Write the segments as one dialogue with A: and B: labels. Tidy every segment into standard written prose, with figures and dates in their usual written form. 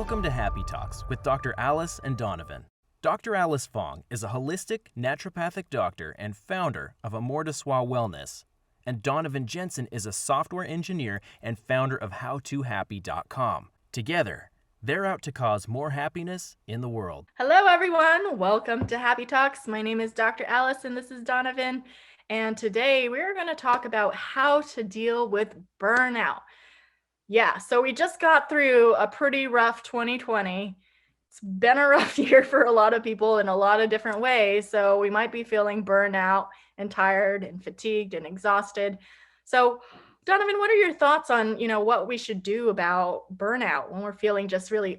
A: Welcome to Happy Talks with Dr. Alice and Donovan. Dr. Alice Fong is a holistic naturopathic doctor and founder of Amor de Soi Wellness. And Donovan Jensen is a software engineer and founder of HowToHappy.com. Together, they're out to cause more happiness in the world.
B: Hello, everyone. Welcome to Happy Talks. My name is Dr. Alice, and this is Donovan. And today we're going to talk about how to deal with burnout. Yeah, so we just got through a pretty rough 2020. It's been a rough year for a lot of people in a lot of different ways. So we might be feeling burnout and tired and fatigued and exhausted. So Donovan, what are your thoughts on, what we should do about burnout when we're feeling just really,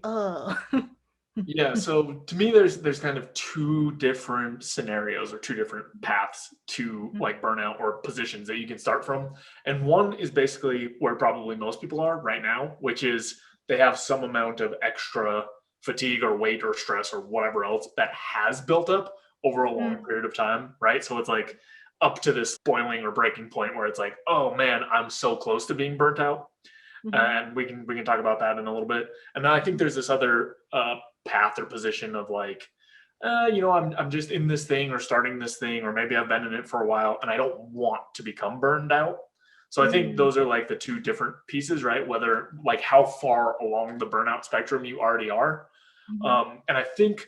C: Yeah, so to me, there's kind of two different scenarios or two different paths to like burnout or positions that you can start from. And one is basically where probably most people are right now, which is they have some amount of extra fatigue or weight or stress or whatever else that has built up over a long period of time, right? So it's like up to this boiling or breaking point where it's like, oh man, I'm so close to being burnt out. And we can talk about that in a little bit. And then I think there's this other path or position of like, I'm just in this thing or starting this thing, or maybe I've been in it for a while and I don't want to become burned out. So I think those are like the two different pieces, right? Whether like how far along the burnout spectrum you already are. And I think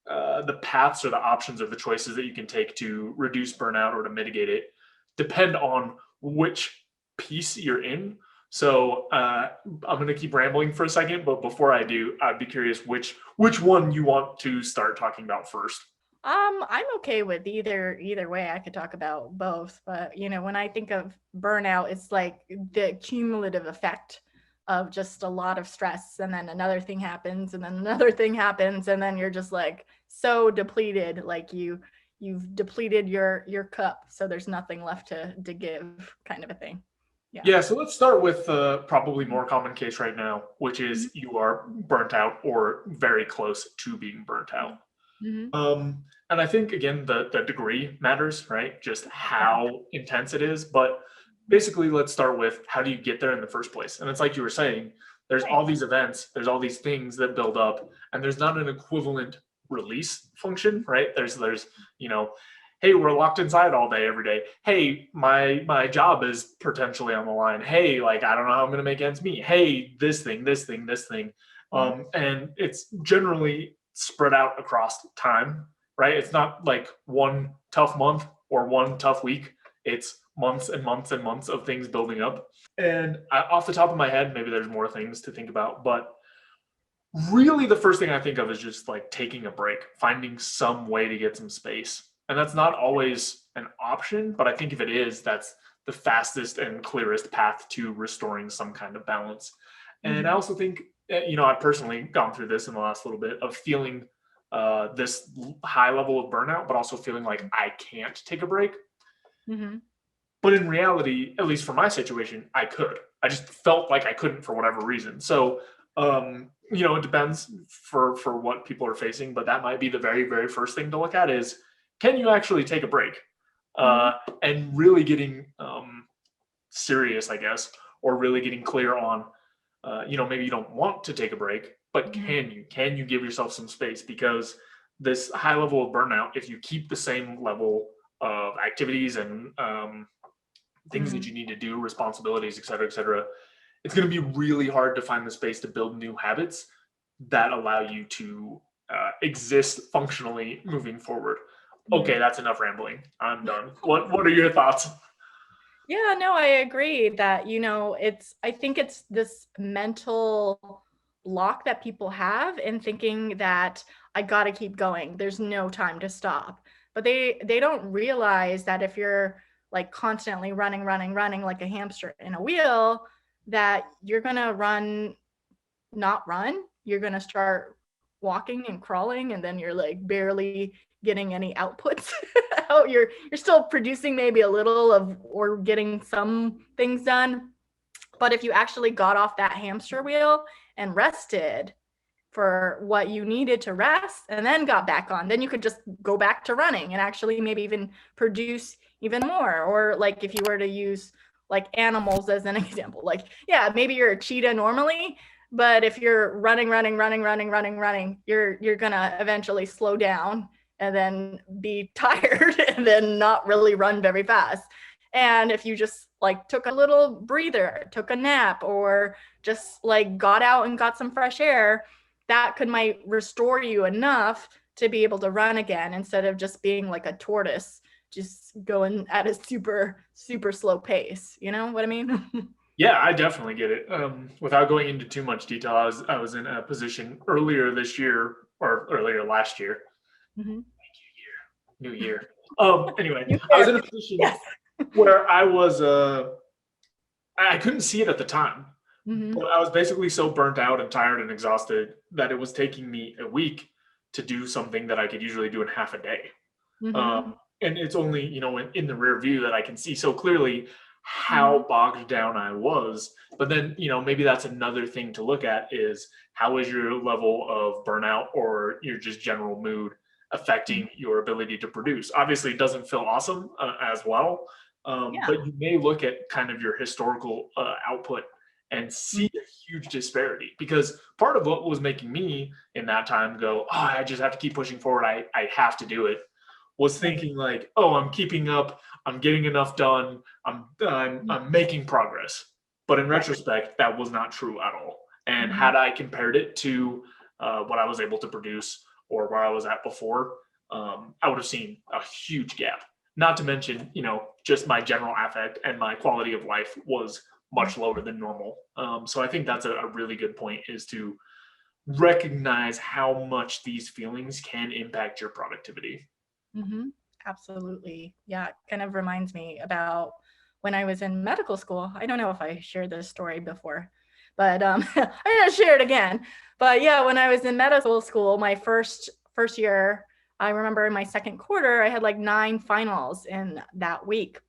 C: the paths or the options or the choices that you can take to reduce burnout or to mitigate it depend on which piece you're in. So I'm going to keep rambling for a second, but before I do, I'd be curious which one you want to start talking about first.
B: I'm okay with either way. I could talk about both, but when I think of burnout, it's like the cumulative effect of just a lot of stress, and then another thing happens, and then another thing happens, and then you're just like so depleted, like you've depleted your cup, so there's nothing left to give, kind of a thing.
C: Yeah, so let's start with the probably more common case right now, which is you are burnt out or very close to being burnt out. And I think, again, the degree matters, right? Just how intense it is. But basically, let's start with how do you get there in the first place? And it's like you were saying, there's all these events, there's all these things that build up, and there's not an equivalent release function, right? There's hey, we're locked inside all day, every day. Hey, my job is potentially on the line. Hey, like, I don't know how I'm going to make ends meet. Hey, this thing. And it's generally spread out across time, right? It's not like one tough month or one tough week. It's months and months and months of things building up. And off the top of my head, maybe there's more things to think about, but really the first thing I think of is just like taking a break, finding some way to get some space. And that's not always an option, but I think if it is, that's the fastest and clearest path to restoring some kind of balance. And I also think, I've personally gone through this in the last little bit of feeling this high level of burnout, but also feeling like I can't take a break. But in reality, at least for my situation, I could. I just felt like I couldn't for whatever reason. So, it depends for what people are facing, but that might be the very, very first thing to look at is, can you actually take a break? And really getting serious, I guess, or really getting clear on, maybe you don't want to take a break, but can you give yourself some space? Because this high level of burnout, if you keep the same level of activities and things that you need to do, responsibilities, et cetera, it's going to be really hard to find the space to build new habits that allow you to exist functionally moving forward. Okay, that's enough rambling. I'm done. What are your thoughts?
B: Yeah, no, I agree that, I think it's this mental block that people have in thinking that I got to keep going. There's no time to stop. But they don't realize that if you're like constantly running like a hamster in a wheel, that you're going to not run. You're going to start walking and crawling, and then you're like barely getting any outputs out. You're still producing maybe a little of, or getting some things done. But if you actually got off that hamster wheel and rested for what you needed to rest and then got back on, then you could just go back to running and actually maybe even produce even more. Or like if you were to use like animals as an example, like, yeah, maybe you're a cheetah normally, But if you're running, you're gonna eventually slow down and then be tired and then not really run very fast. And if you just like took a little breather, took a nap, or just like got out and got some fresh air, that might restore you enough to be able to run again, instead of just being like a tortoise, just going at a super, super slow pace. You know what I mean?
C: Yeah, I definitely get it. Without going into too much detail, I was in a position earlier this year or earlier last year.
B: Mhm.
C: New year. Anyway,
B: New
C: I was
B: year.
C: in a position
B: Yes.
C: where I couldn't see it at the time,
B: Mhm.
C: but I was basically so burnt out and tired and exhausted that it was taking me a week to do something that I could usually do in half a day.
B: Mhm.
C: And it's only, in the rear view that I can see so clearly
B: Mhm.
C: how bogged down I was. But then, maybe that's another thing to look at is how is your level of burnout or your just general mood affecting your ability to produce? Obviously, it doesn't feel awesome as well.
B: Yeah.
C: But you may look at kind of your historical output and see a huge disparity, because part of what was making me in that time go, oh, I just have to keep pushing forward. I have to do it, was
B: Right.
C: thinking like, oh, I'm keeping up, I'm getting enough done, I'm making progress. But in
B: Right.
C: retrospect, that was not true at all. And
B: Mhm.
C: had I compared it to what I was able to produce or where I was at before, I would have seen a huge gap. Not to mention, just my general affect and my quality of life was much lower than normal. So I think that's a really good point, is to recognize how much these feelings can impact your productivity.
B: Mhm. Absolutely. Yeah, it kind of reminds me about when I was in medical school. I don't know if I shared this story before, but I'm gonna share it again. But yeah, when I was in medical school, my first year, I remember in my second quarter, I had like 9 finals in that week.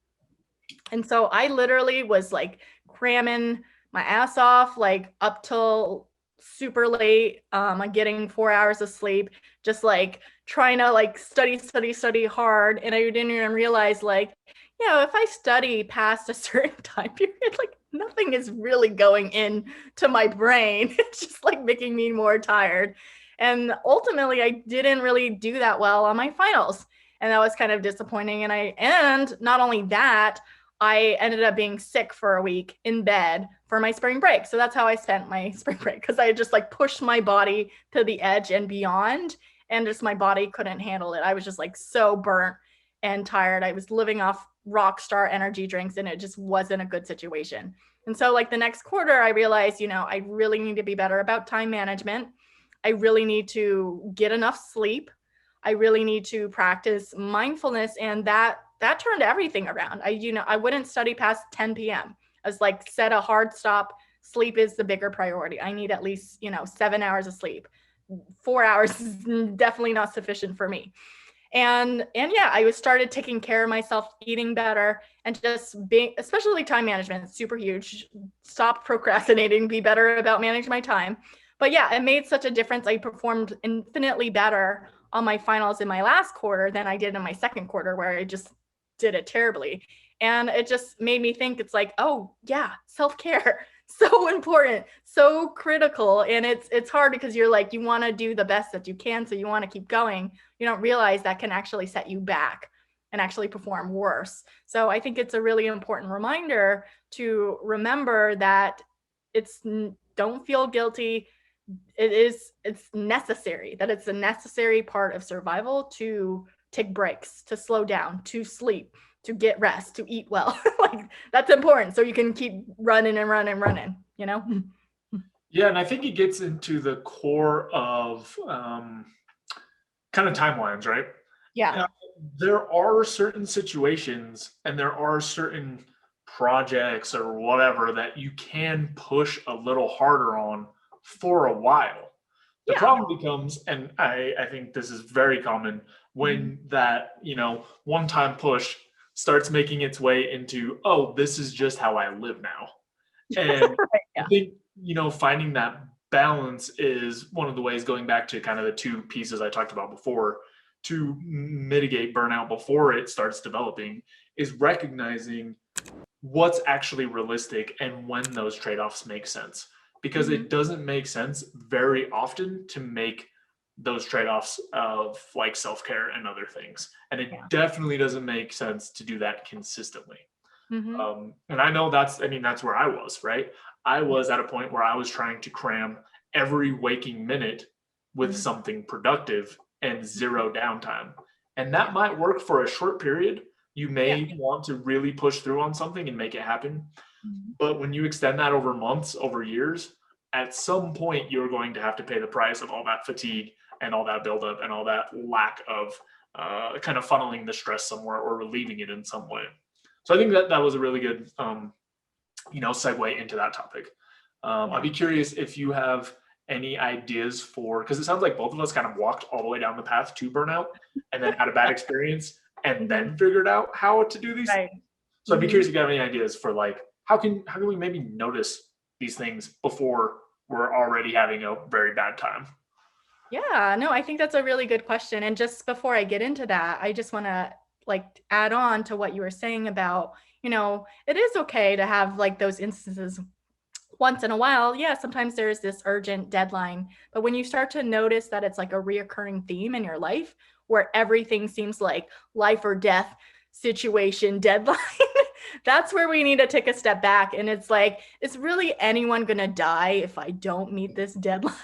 B: And so I literally was like cramming my ass off, like up till super late. I'm getting 4 hours of sleep, just like trying to like study hard. And I didn't even realize, like, if I study past a certain time period, like nothing is really going into my brain. It's just like making me more tired. And ultimately, I didn't really do that well on my finals. And that was kind of disappointing. And not only that, I ended up being sick for a week in bed for my spring break. So that's how I spent my spring break, because I just like pushed my body to the edge and beyond, and just my body couldn't handle it. I was just like so burnt and tired. I was living off rock star energy drinks, and it just wasn't a good situation. And so like the next quarter, I realized, I really need to be better about time management. I really need to get enough sleep. I really need to practice mindfulness, and that turned everything around. I wouldn't study past 10 p.m. I was like, set a hard stop. Sleep is the bigger priority. I need at least, 7 hours of sleep. 4 hours is definitely not sufficient for me. And yeah, I started taking care of myself, eating better, and just being, especially time management, super huge. Stop procrastinating, be better about managing my time. But yeah, it made such a difference. I performed infinitely better on my finals in my last quarter than I did in my second quarter, where I just did it terribly. And it just made me think, it's like, oh yeah, self-care, so important, so critical. And it's hard because you're like, you want to do the best that you can, so you want to keep going. You don't realize that can actually set you back and actually perform worse. So I think it's a really important reminder to remember that don't feel guilty. It's necessary, that it's a necessary part of survival to take breaks, to slow down, to sleep, to get rest, to eat well. Like that's important, so you can keep running and running.
C: Yeah, and I think it gets into the core of kind of timelines, right?
B: Yeah.
C: Uh, there are certain situations and there are certain projects or whatever that you can push a little harder on for a while. The
B: Yeah.
C: problem becomes, and I think this is very common,
B: Mhm.
C: when that, one time push starts making its way into, oh, this is just how I live now. And
B: Right.
C: I
B: Yeah.
C: think, finding that balance is one of the ways, going back to kind of the two pieces I talked about before, to mitigate burnout before it starts developing, is recognizing what's actually realistic and when those trade-offs make sense. because it doesn't make sense very often to make those trade-offs of like self-care and other things. And it definitely doesn't make sense to do that consistently. And I know that's where I was, right? I was at a point where I was trying to cram every waking minute with something productive and zero downtime. And that might work for a short period. You may want to really push through on something and make it happen. But when you extend that over months, over years, at some point, you're going to have to pay the price of all that fatigue and all that buildup and all that lack of kind of funneling the stress somewhere or relieving it in some way. So I think that was a really good, segue into that topic. I'd be curious if you have any ideas for, because it sounds like both of us kind of walked all the way down the path to burnout and then had a bad experience and then figured out how to do these things. So I'd be curious if you have any ideas for like, how can we maybe notice these things before we're already having a very bad time?
B: Yeah, no, I think that's a really good question. And just before I get into that, I just want to like add on to what you were saying about, it is okay to have like those instances once in a while. Yeah, sometimes there's this urgent deadline, but when you start to notice that it's like a reoccurring theme in your life where everything seems like life or death situation deadline, that's where we need to take a step back. And it's like, is really anyone going to die if I don't meet this deadline?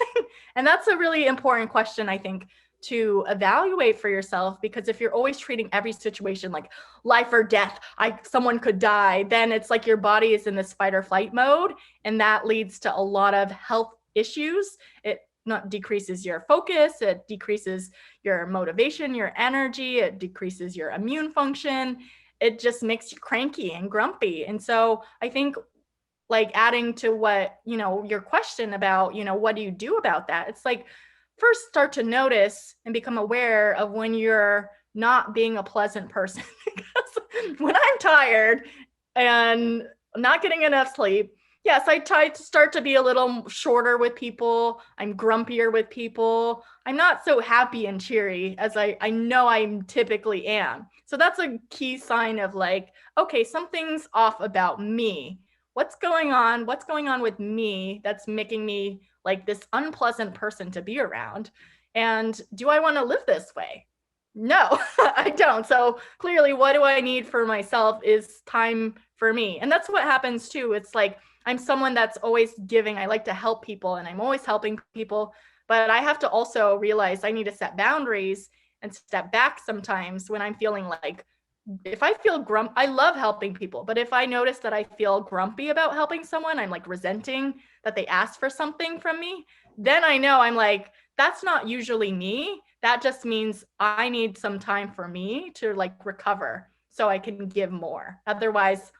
B: And that's a really important question, I think, to evaluate for yourself, because if you're always treating every situation like life or death, someone could die, then it's like your body is in this fight or flight mode, and that leads to a lot of health issues. It not decreases your focus, it decreases your motivation, your energy, it decreases your immune function. It just makes you cranky and grumpy. And so I think like adding to what, your question about, what do you do about that? It's like, first start to notice and become aware of when you're not being a pleasant person. Because when I'm tired and not getting enough sleep, yes, I try to start to be a little shorter with people. I'm grumpier with people. I'm not so happy and cheery as I know I typically am. So that's a key sign of like, okay, something's off about me. What's going on? What's going on with me that's making me like this unpleasant person to be around? And do I want to live this way? No, I don't. So clearly, what do I need for myself is time for me. And that's what happens too. It's like, I'm someone that's always giving. I like to help people and I'm always helping people, but I have to also realize I need to set boundaries and step back sometimes when I'm feeling like, if I feel I love helping people, but if I notice that I feel grumpy about helping someone, I'm like resenting that they asked for something from me, then I know I'm like, that's not usually me. That just means I need some time for me to like recover so I can give more. Otherwise,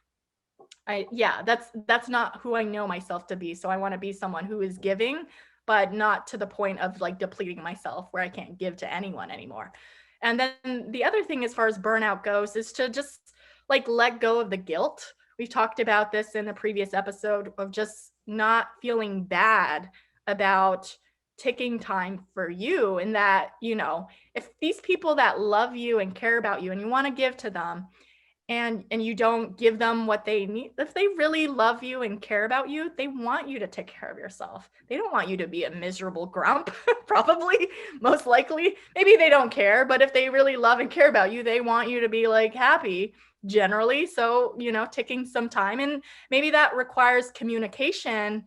B: that's not who I know myself to be. So I want to be someone who is giving, but not to the point of like depleting myself where I can't give to anyone anymore. And then the other thing as far as burnout goes is to just like let go of the guilt. We've talked about this in a previous episode of just not feeling bad about taking time for you, and that, if these people that love you and care about you and you want to give to them, and you don't give them what they need, if they really love you and care about you, they want you to take care of yourself. They don't want you to be a miserable grump, probably, most likely. Maybe they don't care, but if they really love and care about you, they want you to be like happy generally. So, taking some time, and maybe that requires communication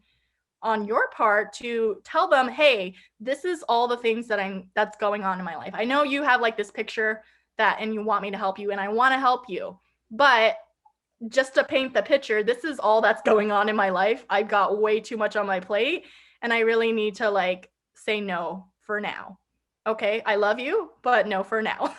B: on your part to tell them, hey, this is all the things that's going on in my life. I know you have like this picture and you want me to help you, and I want to help you. But just to paint the picture, this is all that's going on in my life. I've got way too much on my plate, and I really need to like say no for now. Okay, I love you, but no for now,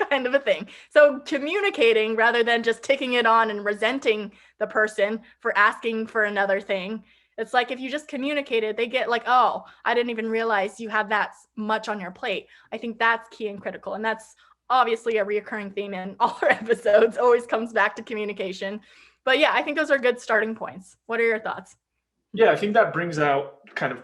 B: kind of a thing. So communicating rather than just taking it on and resenting the person for asking for another thing. It's like, if you just communicated, they get like, oh, I didn't even realize you have that much on your plate. I think that's key and critical. And that's obviously a reoccurring theme in all our episodes, always comes back to communication. But yeah, I think those are good starting points. What are your thoughts?
C: Yeah, I think that brings out kind of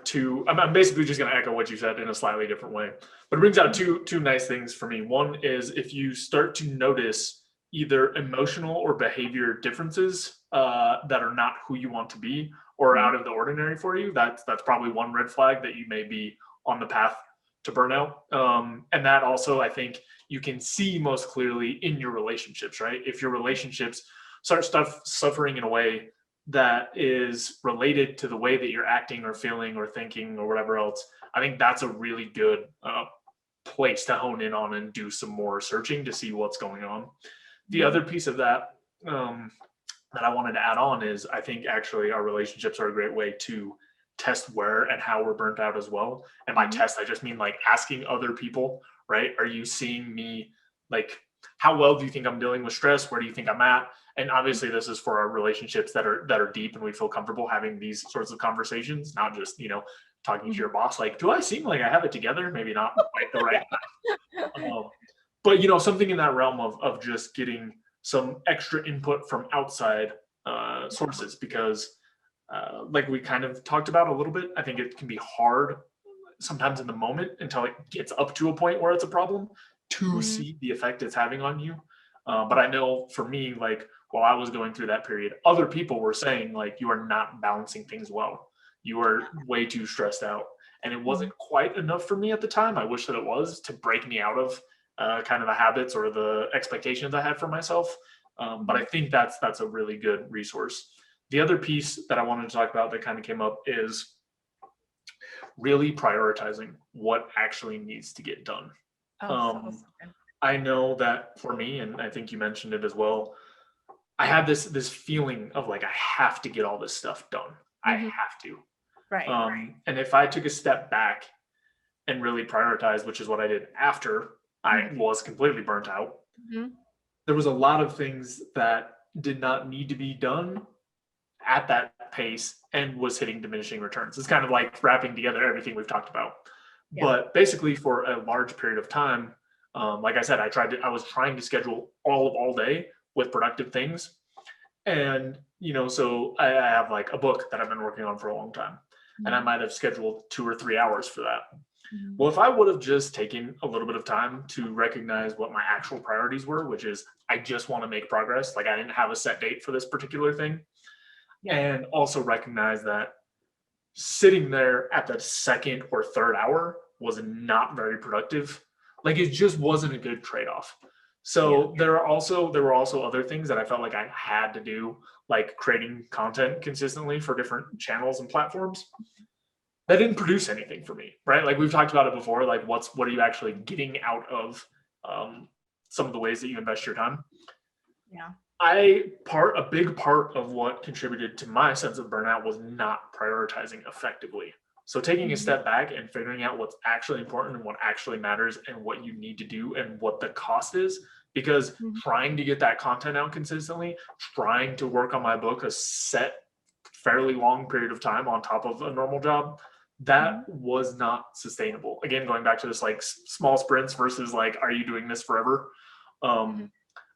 C: I'm basically just going to echo what you said in a slightly different way, but it brings out two nice things for me. One is, if you start to notice either emotional or behavior differences that are not who you want to be or out of the ordinary for you, that's probably one red flag that you may be on the path to burnout. And that also, I think, you can see most clearly in your relationships, right? If your relationships start suffering in a way that is related to the way that you're acting or feeling or thinking or whatever else, I think that's a really good place to hone in on and do some more searching to see what's going on. The other piece of that that I wanted to add on is I think actually our relationships are a great way to test where and how we're burnt out as well. And by test, I just mean like asking other people, right? Are you seeing me, like, how well do you think I'm dealing with stress? Where do you think I'm at? And obviously this is for our relationships that are deep and we feel comfortable having these sorts of conversations, not just, talking to your boss, like, do I seem like I have it together? Maybe not quite the right time. But something in that realm of just getting some extra input from outside sources, because like we kind of talked about a little bit, I think it can be hard sometimes in the moment until it gets up to a point where it's a problem to see the effect it's having on you. But I know for me, like while I was going through that period, other people were saying like, you are not balancing things well. You are way too stressed out. And it wasn't quite enough for me at the time. I wish that it was, to break me out of kind of the habits or the expectations I had for myself. But I think that's a really good resource. The other piece that I wanted to talk about that kind of came up is really prioritizing what actually needs to get done. I know that for me, and I think you mentioned it as well, I had this feeling of like, I have to get all this stuff done. I have to.
B: Right.
C: And if I took a step back and really prioritized, which is what I did after I was completely burnt out, there was a lot of things that did not need to be done at that pace and was hitting diminishing returns. It's kind of like wrapping together everything we've talked about. Yeah. But basically for a large period of time, like I said, I was trying to schedule all day with productive things. And, so I have like a book that I've been working on for a long time, and I might have scheduled 2 or 3 hours for that. Well, if I would have just taken a little bit of time to recognize what my actual priorities were, which is I just want to make progress, like I didn't have a set date for this particular thing. Yeah. And also recognize that sitting there at the second or third hour was not very productive. Like it just wasn't a good trade-off. So there were also other things that I felt like I had to do, like creating content consistently for different channels and platforms. That didn't produce anything for me, right? Like we've talked about it before, like what are you actually getting out of some of the ways that you invest your time?
B: Yeah.
C: A big part of what contributed to my sense of burnout was not prioritizing effectively. So taking a step back and figuring out what's actually important and what actually matters and what you need to do and what the cost is, because trying to get that content out consistently, trying to work on my book a set fairly long period of time on top of a normal job, that was not sustainable. Again, going back to this like small sprints versus like, are you doing this forever?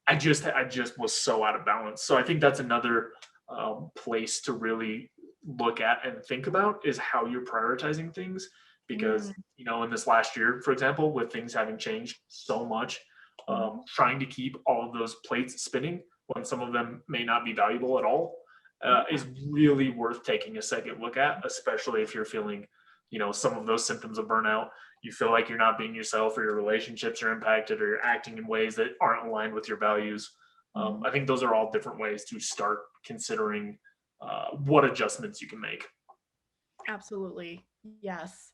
C: I just was so out of balance. So I think that's another place to really look at and think about is how you're prioritizing things. Because, in this last year, for example, with things having changed so much, trying to keep all of those plates spinning when some of them may not be valuable at all is really worth taking a second look at, especially if you're feeling, some of those symptoms of burnout. You feel like you're not being yourself, or your relationships are impacted, or you're acting in ways that aren't aligned with your values. I think those are all different ways to start considering what adjustments you can make.
B: Absolutely. Yes.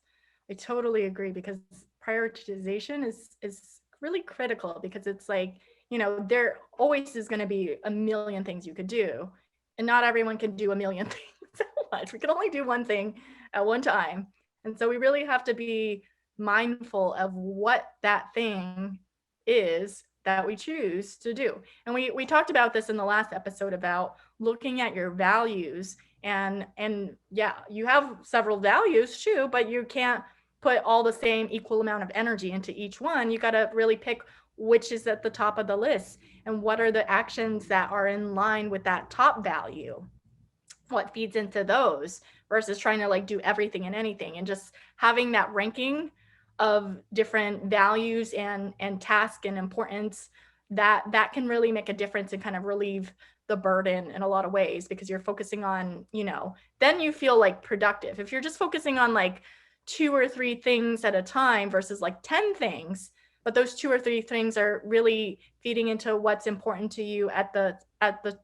B: I totally agree, because prioritization is really critical, because it's like, there always is going to be a million things you could do, and not everyone can do a million things at once. We can only do one thing at one time. And so we really have to be mindful of what that thing is that we choose to do. And we talked about this in the last episode about looking at your values, and yeah, you have several values too, but you can't put all the same equal amount of energy into each one. You got to really pick which is at the top of the list, and what are the actions that are in line with that top value, what feeds into those, versus trying to like do everything and anything, and just having that ranking of different values and task and importance that can really make a difference and kind of relieve the burden in a lot of ways, because you're focusing on, then you feel like productive. If you're just focusing on like 2 or 3 things at a time versus like 10 things, but those 2 or 3 things are really feeding into what's important to you at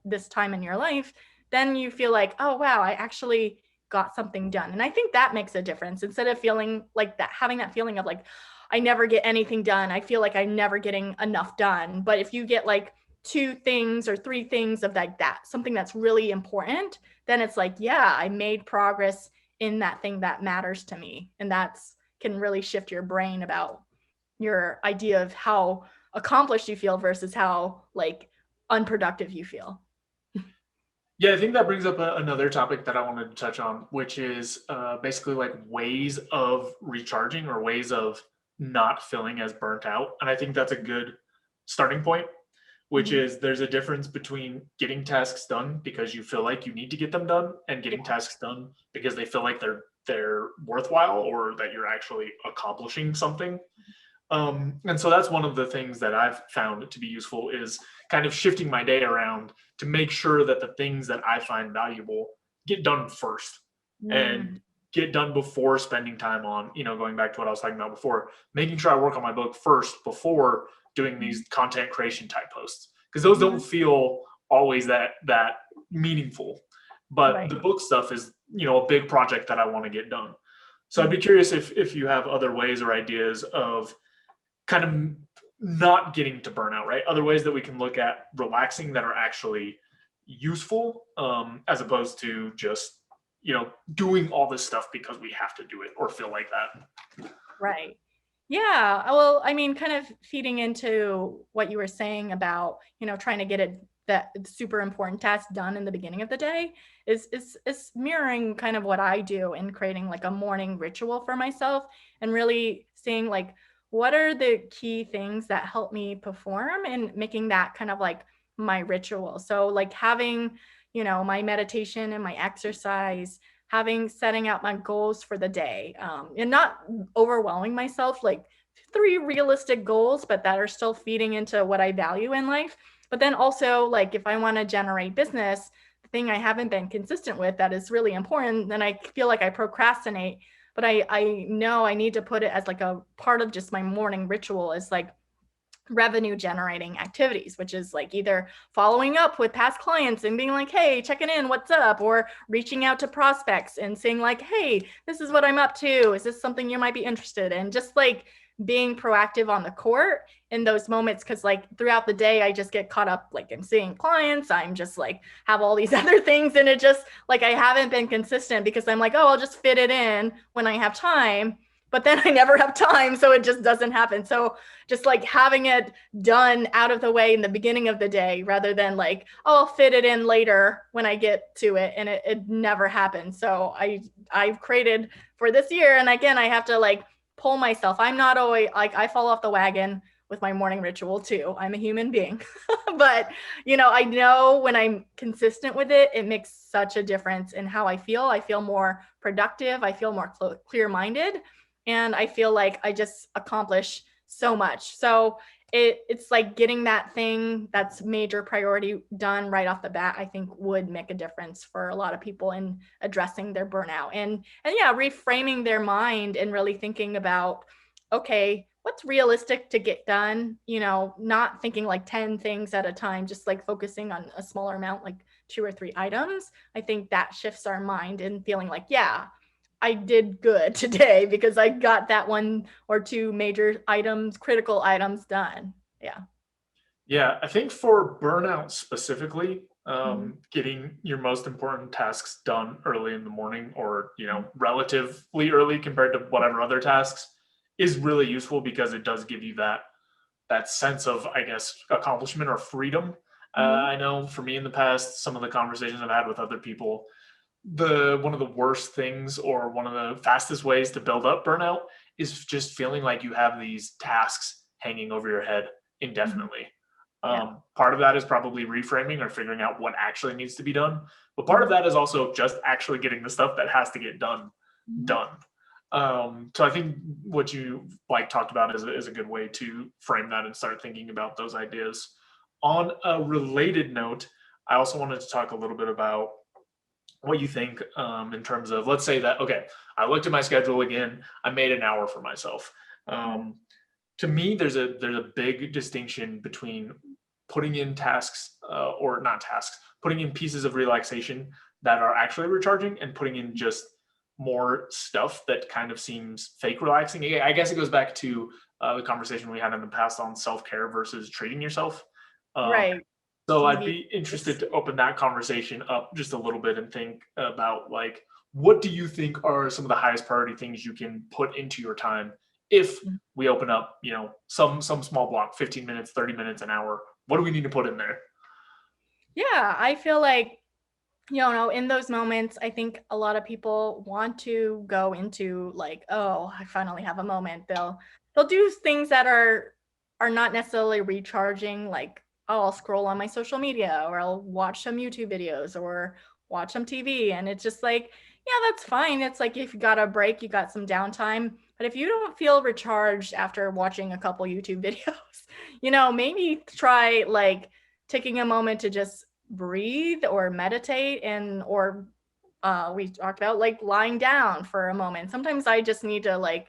B: this time in your life, then you feel like, oh wow, I actually got something done. And I think that makes a difference, instead of feeling like that, having that feeling of like, I never get anything done. I feel like I'm never getting enough done. But if you get like 2 things or 3 things of like that, something that's really important, then it's like, yeah, I made progress in that thing that matters to me. And that's can really shift your brain about your idea of how accomplished you feel versus how like unproductive you feel.
C: Yeah, I think that brings up another topic that I wanted to touch on, which is basically like ways of recharging or ways of not feeling as burnt out. And I think that's a good starting point, which is there's a difference between getting tasks done because you feel like you need to get them done, and getting tasks done because they feel like they're worthwhile or that you're actually accomplishing something. And so that's one of the things that I've found to be useful, is kind of shifting my day around to make sure that the things that I find valuable get done first and get done before spending time on, going back to what I was talking about before, making sure I work on my book first before doing these content creation type posts, because those don't feel always that meaningful. But the book stuff is, a big project that I want to get done. So I'd be curious if you have other ways or ideas of kind of not getting to burnout, right? Other ways that we can look at relaxing that are actually useful, as opposed to just, doing all this stuff because we have to do it or feel like that.
B: Right. Yeah. Well, I mean, kind of feeding into what you were saying about, trying to get that super important task done in the beginning of the day is mirroring kind of what I do in creating like a morning ritual for myself, and really seeing like, what are the key things that help me perform, and making that kind of like my ritual. So like having, my meditation and my exercise, setting out my goals for the day, and not overwhelming myself, like 3 realistic goals, but that are still feeding into what I value in life. But then also, like, if I want to generate business, the thing I haven't been consistent with that is really important, then I feel like I procrastinate. But I know I need to put it as like a part of just my morning ritual, is like revenue generating activities, which is like either following up with past clients and being like, hey, checking in, what's up, or reaching out to prospects and saying like, hey, this is what I'm up to, is this something you might be interested in? Just like being proactive on the court in those moments, because like throughout the day I just get caught up, like I'm seeing clients, I'm just like have all these other things, and it just like I haven't been consistent because I'm like, oh, I'll just fit it in when I have time, but then I never have time, so it just doesn't happen. So just like having it done out of the way in the beginning of the day, rather than like, oh, I'll fit it in later when I get to it, and it never happens. So I've created for this year, and again, I have to like pull myself. I'm not always like, I fall off the wagon with my morning ritual too. I'm a human being, but I know when I'm consistent with it, it makes such a difference in how I feel. I feel more productive. I feel more clear-minded. And I feel like I just accomplish so much. So it's like getting that thing that's major priority done right off the bat, I think would make a difference for a lot of people in addressing their burnout, and yeah, reframing their mind and really thinking about, okay, what's realistic to get done, not thinking like 10 things at a time, just like focusing on a smaller amount, like 2 or 3 items. I think that shifts our mind and feeling like, yeah, I did good today because I got that 1 or 2 major items, critical items done. Yeah.
C: Yeah, I think for burnout specifically, getting your most important tasks done early in the morning, or relatively early compared to whatever other tasks, is really useful, because it does give you that sense of, I guess, accomplishment or freedom. I know for me in the past, some of the conversations I've had with other people, one of the worst things or one of the fastest ways to build up burnout is just feeling like you have these tasks hanging over your head indefinitely. Part of that is probably reframing or figuring out what actually needs to be done, but part of that is also just actually getting the stuff that has to get done. So I think what you talked about is a good way to frame that and start thinking about those ideas. On a related note, I also wanted to talk a little bit about what you think in terms of, let's say that, okay, I looked at my schedule again, I made an hour for myself. Um, to me, there's a big distinction between putting in tasks or not tasks, putting in pieces of relaxation that are actually recharging and putting in just more stuff that kind of seems fake relaxing. I guess it goes back to the conversation we had in the past on self-care versus treating yourself. Um,
B: Right.
C: so I'd
B: TV.
C: be interested to open that conversation up just a little bit and think about, like, what do you think are some of the highest priority things you can put into your time if we open up, some small block, 15 minutes, 30 minutes, an hour. What do we need to put in there?
B: Yeah, I feel like, in those moments, I think a lot of people want to go into like, oh, I finally have a moment. They'll do things that are not necessarily recharging, like, oh, I'll scroll on my social media, or I'll watch some YouTube videos, or watch some TV. And it's just like, yeah, that's fine. It's like if you got a break, you got some downtime. But if you don't feel recharged after watching a couple YouTube videos, maybe try like taking a moment to just breathe or meditate, or we talked about like lying down for a moment. Sometimes I just need to like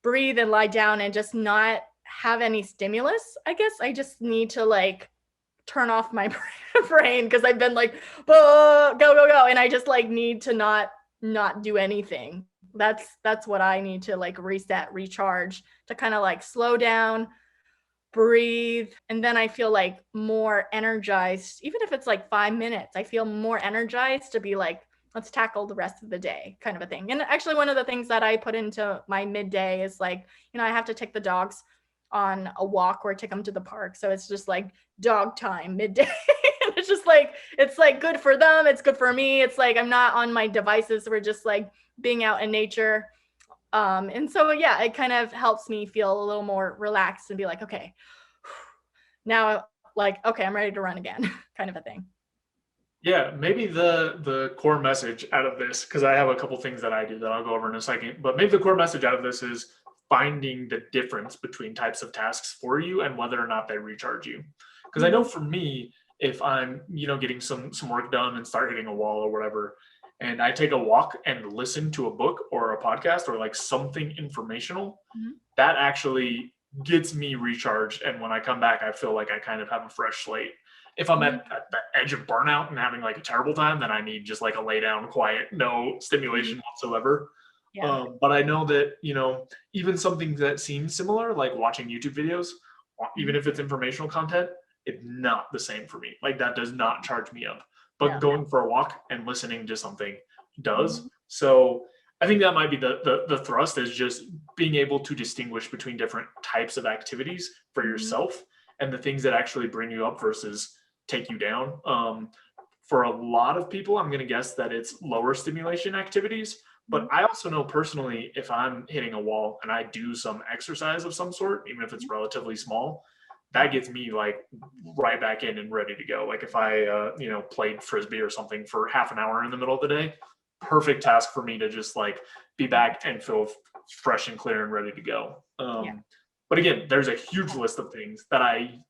B: breathe and lie down and just not have any stimulus. I guess I just need to like turn off my brain, because I've been like, go go go, and I just like need to not do anything. That's what I need to like reset, recharge, to kind of like slow down, breathe, and then I feel like more energized. Even if it's like 5 minutes, I feel more energized to be like, let's tackle the rest of the day, kind of a thing. And actually, one of the things that I put into my midday is like, I have to take the dogs on a walk or take them to the park. So it's just like dog time midday. And it's just like, it's like good for them. It's good for me. It's like, I'm not on my devices. We're just like being out in nature. And so, yeah, it kind of helps me feel a little more relaxed and be like, okay, now, like, okay, I'm ready to run again, kind of a thing.
C: Yeah, maybe the core message out of this, because I have a couple things that I do that I'll go over in a second, but maybe the core message out of this is finding the difference between types of tasks for you and whether or not they recharge you. Because I know for me, if I'm, getting some work done and start hitting a wall or whatever, and I take a walk and listen to a book or a podcast or like something informational, that actually gets me recharged. And when I come back, I feel like I kind of have a fresh slate. If I'm at the edge of burnout and having like a terrible time, then I need just like a lay down, quiet, no stimulation whatsoever.
B: Yeah.
C: But I know that, even something that seems similar, like watching YouTube videos, even if it's informational content, it's not the same for me. Like that does not charge me up. But
B: Yeah.
C: going for a walk and listening to something does. So I think that might be the thrust, is just being able to distinguish between different types of activities for yourself and the things that actually bring you up versus take you down. For a lot of people, I'm going to guess that it's lower stimulation activities. But I also know personally, if I'm hitting a wall and I do some exercise of some sort, even if it's relatively small, that gets me like right back in and ready to go. Like if I, played Frisbee or something for half an hour in the middle of the day, perfect task for me to just like be back and feel fresh and clear and ready to go. But again, there's a huge list of things that I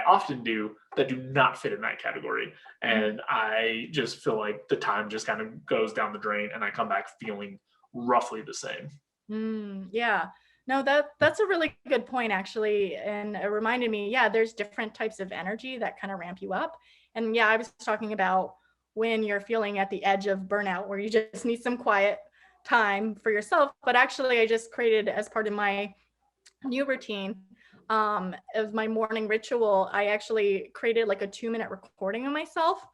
C: often do that do not fit in that category. And I just feel like the time just kind of goes down the drain and I come back feeling roughly the same.
B: Yeah. No, that's a really good point, actually. And it reminded me, yeah, there's different types of energy that kind of ramp you up. And yeah, I was talking about when you're feeling at the edge of burnout, where you just need some quiet time for yourself. But actually, I just created, as part of my new routine, as my morning ritual, I actually created like a 2-minute recording of myself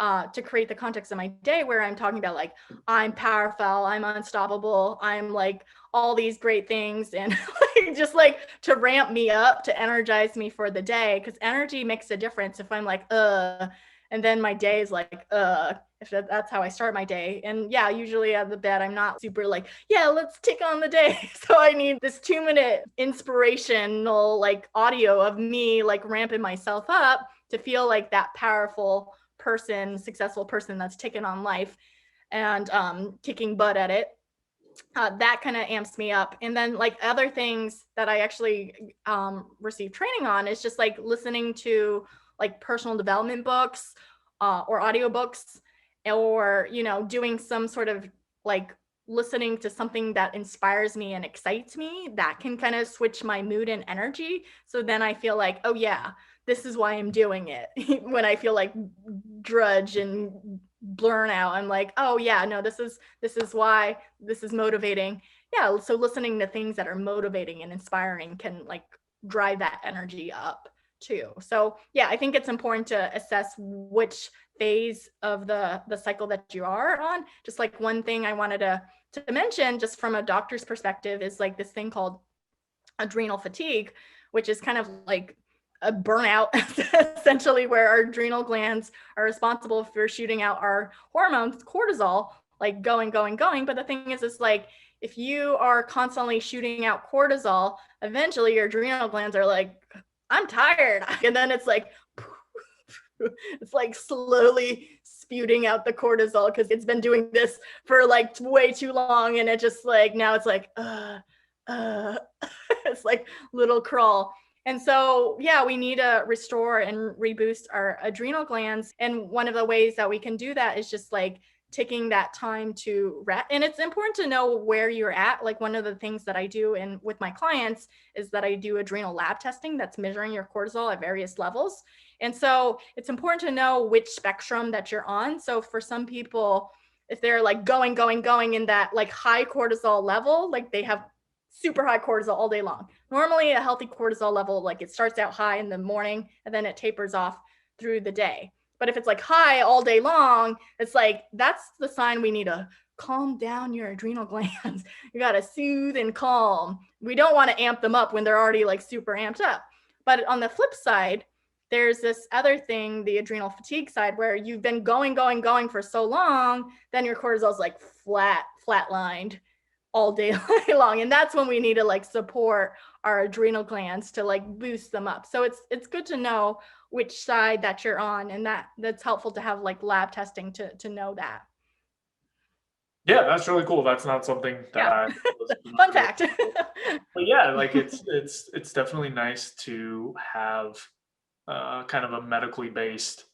B: to create the context of my day, where I'm talking about like, I'm powerful, I'm unstoppable, I'm like all these great things, and like, just like to ramp me up, to energize me for the day, because energy makes a difference. If I'm like, and then my day is like, if that's how I start my day. And yeah, usually at the bed, I'm not super like, yeah, let's take on the day. So I need this 2-minute inspirational like audio of me like ramping myself up to feel like that powerful person, successful person that's taken on life and kicking butt at it. that kind of amps me up. And then like other things that I actually receive training on is just like listening to like personal development books or audiobooks, or, you know, doing some sort of like listening to something that inspires me and excites me, that can kind of switch my mood and energy. So then I feel like, oh yeah, this is why I'm doing it. When I feel like drudge and burnout, I'm like, oh yeah, no, this is why this is motivating. Yeah, so listening to things that are motivating and inspiring can like drive that energy up too. So yeah, I think it's important to assess which phase of the cycle that you are on. Just like one thing I wanted to mention, just from a doctor's perspective, is like this thing called adrenal fatigue, which is kind of like a burnout essentially, where our adrenal glands are responsible for shooting out our hormones, cortisol, like going. But the thing is like, if you are constantly shooting out cortisol, eventually your adrenal glands are like, I'm tired. And then it's like, it's like slowly spewing out the cortisol because it's been doing this for like way too long. And it just like, now it's like, it's like little crawl. And so, yeah, we need to restore and reboost our adrenal glands. And one of the ways that we can do that is just like taking that time to rest. And it's important to know where you're at. Like one of the things that I do with my clients is that I do adrenal lab testing that's measuring your cortisol at various levels. And so it's important to know which spectrum that you're on. So for some people, if they're like going in that like high cortisol level, like they have super high cortisol all day long. Normally a healthy cortisol level, like it starts out high in the morning and then it tapers off through the day. But if it's like high all day long, it's like, that's the sign we need to calm down your adrenal glands. You got to soothe and calm. We don't want to amp them up when they're already like super amped up. But on the flip side, there's this other thing, the adrenal fatigue side, where you've been going for so long, then your cortisol's like flatlined all day long. And that's when we need to like support our adrenal glands to like boost them up. So it's good to know which side that you're on, and that's helpful to have like lab testing to know that.
C: Yeah, that's really cool. That's not something that
B: fun fact.
C: But yeah, like it's definitely nice to have kind of a medically based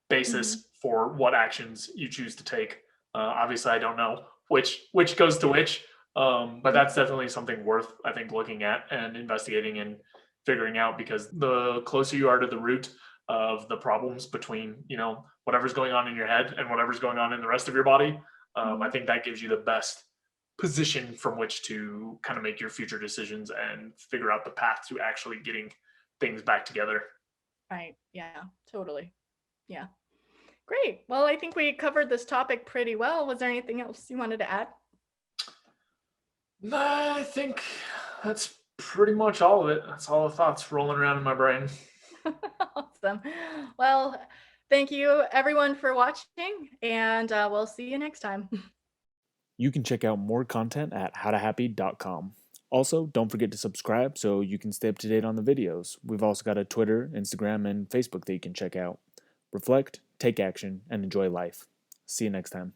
C: basis for what actions you choose to take. Obviously, I don't know which goes to which, but that's definitely something worth, I think, looking at and investigating and figuring out, because the closer you are to the root of the problems between, you know, whatever's going on in your head and whatever's going on in the rest of your body, I think that gives you the best position from which to kind of make your future decisions and figure out the path to actually getting things back together.
B: Right. Yeah, totally. Yeah. Great. Well, I think we covered this topic pretty well. Was there anything else you wanted to add?
C: I think that's pretty much all of it. That's all the thoughts rolling around in my brain.
B: Awesome. Well, thank you everyone for watching, and we'll see you next time.
D: You can check out more content at howtohappy.com. Also, don't forget to subscribe so you can stay up to date on the videos. We've also got a Twitter, Instagram, and Facebook that you can check out. Reflect, take action, and enjoy life. See you next time.